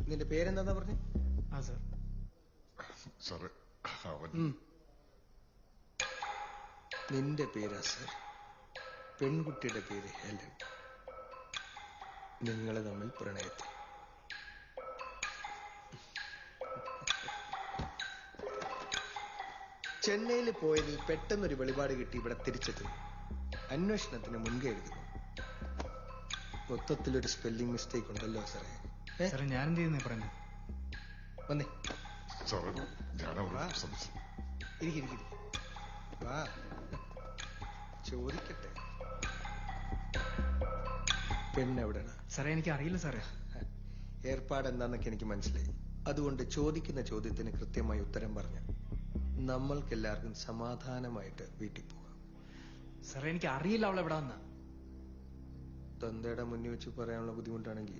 നിന്റെ പേരെന്താ പറഞ്ഞു? നിന്റെ പേരാ സർ. പെൺകുട്ടിയുടെ പേര് ഹെലൻ. നിങ്ങൾ തമ്മിൽ പ്രണയത്തിൽ. ചെന്നൈയിൽ പോയതിൽ പെട്ടെന്നൊരു വെളിപാട് കിട്ടി ഇവിടെ തിരിച്ചെത്തുന്നു. അന്വേഷണത്തിന് മുൻകൈ എടുക്കുന്നു. മൊത്തത്തിലൊരു സ്പെല്ലിംഗ് മിസ്റ്റേക്ക് ഉണ്ടല്ലോ സാറേ. ഞാൻ എന്ത് ചെയ്യുന്നേ പറഞ്ഞു? വന്നേ ഇരിക്കും. വാ ചോദിക്കട്ടെ. പെണ്ണെവിടെയാണ് സാറേ? എനിക്ക് അറിയില്ല സാറേ. ഏർപ്പാട് എന്താന്നൊക്കെ എനിക്ക് മനസ്സിലായി. അതുകൊണ്ട് ചോദിക്കുന്ന ചോദ്യത്തിന് കൃത്യമായി ഉത്തരം പറഞ്ഞ നമ്മൾക്കെല്ലാവർക്കും സമാധാനമായിട്ട് വീട്ടിൽ പോകാം. സാറേ എനിക്ക് അറിയില്ല അവൾ എവിടെ വന്ന. തന്തയുടെ മുന്നിൽ വെച്ച് പറയാനുള്ള ബുദ്ധിമുട്ടാണെങ്കിൽ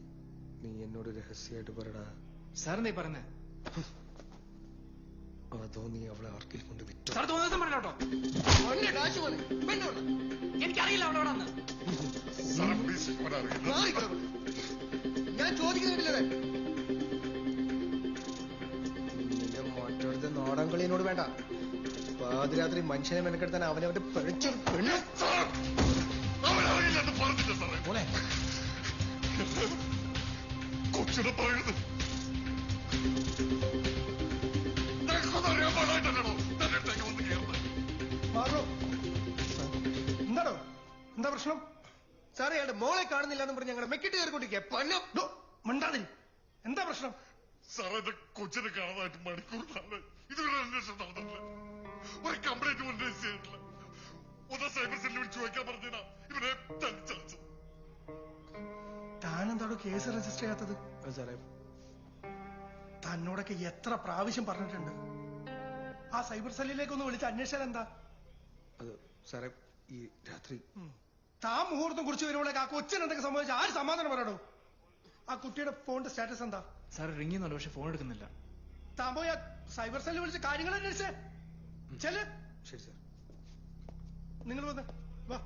നീ എന്നോട് രഹസ്യമായിട്ട് പറടാ. സാറെന്താ പറഞ്ഞേ? അതോ നീ അവളെ ആർക്കിൽ കൊണ്ട് വിറ്റു? എനിക്കറിയില്ല അവൾ എവിടെ വന്ന. ഞാൻ ചോദിക്കുന്നില്ല. നിന്റെ മറ്റടുത്ത് നാടൻ കളിയോട് വേണ്ട. പാതിരാത്രി മനുഷ്യനെ മെനക്കെടുത്താൻ അവനവന്റെ പിഴച്ചു പെണ്ണ്. എന്താണോ എന്താ പ്രശ്നം? സാറേ അയാളുടെ മോളെ കാണുന്നില്ല എന്ന് പറഞ്ഞ് ഞങ്ങളുടെ മെക്കിട്ട് കയറിക്കൊണ്ടിരിക്കുക. മിണ്ടാതിരി. എന്താ പ്രശ്നം? സാറേ കൊച്ചിനെ കാണാനായിട്ട് മണിക്കൂറിലാണ് ഇതുവരെ അന്വേഷണം നടന്നില്ല. ഒരു കംപ്ലൈന്റ് കൊണ്ട് രജിസ്റ്റർ ചെയ്തിട്ടില്ല. ഒന്ന് സൈബർ സെല്ലിൽ വിളിച്ചു ചോദിക്കാൻ പറഞ്ഞാ ഇവരെ തനിച്ചടച്ചു. താനെന്താണോ കേസ് രജിസ്റ്റർ ചെയ്യാത്തത്? സാറേ തന്നോടൊക്കെ എത്ര പ്രാവശ്യം പറഞ്ഞിട്ടുണ്ട്. ആ സൈബർ സെല്ലിലേക്ക് ഒന്ന് വിളിച്ച് അന്വേഷിച്ചാൽ എന്താ? അത് സാറേ ഈ രാത്രി താൻ മുഹൂർത്തം കുറിച്ച് വരുമ്പോഴേക്ക് ആ കൊച്ചിന് എന്തൊക്കെ സംഭവിച്ച ആര് സമാധാനം പറയണോ? ആ കുട്ടിയുടെ ഫോണിന്റെ സ്റ്റാറ്റസ് എന്താ? സാർ റിംഗ് ചെയ്യുന്നുണ്ട്, പക്ഷെ ഫോൺ എടുക്കുന്നില്ല. താൻ പോയി സൈബർ സെല്ലിൽ വിളിച്ച് കാര്യങ്ങൾ അന്വേഷിച്ചേ. ചെല്. ശരി സാർ. നിങ്ങൾ വന്ന് വാ.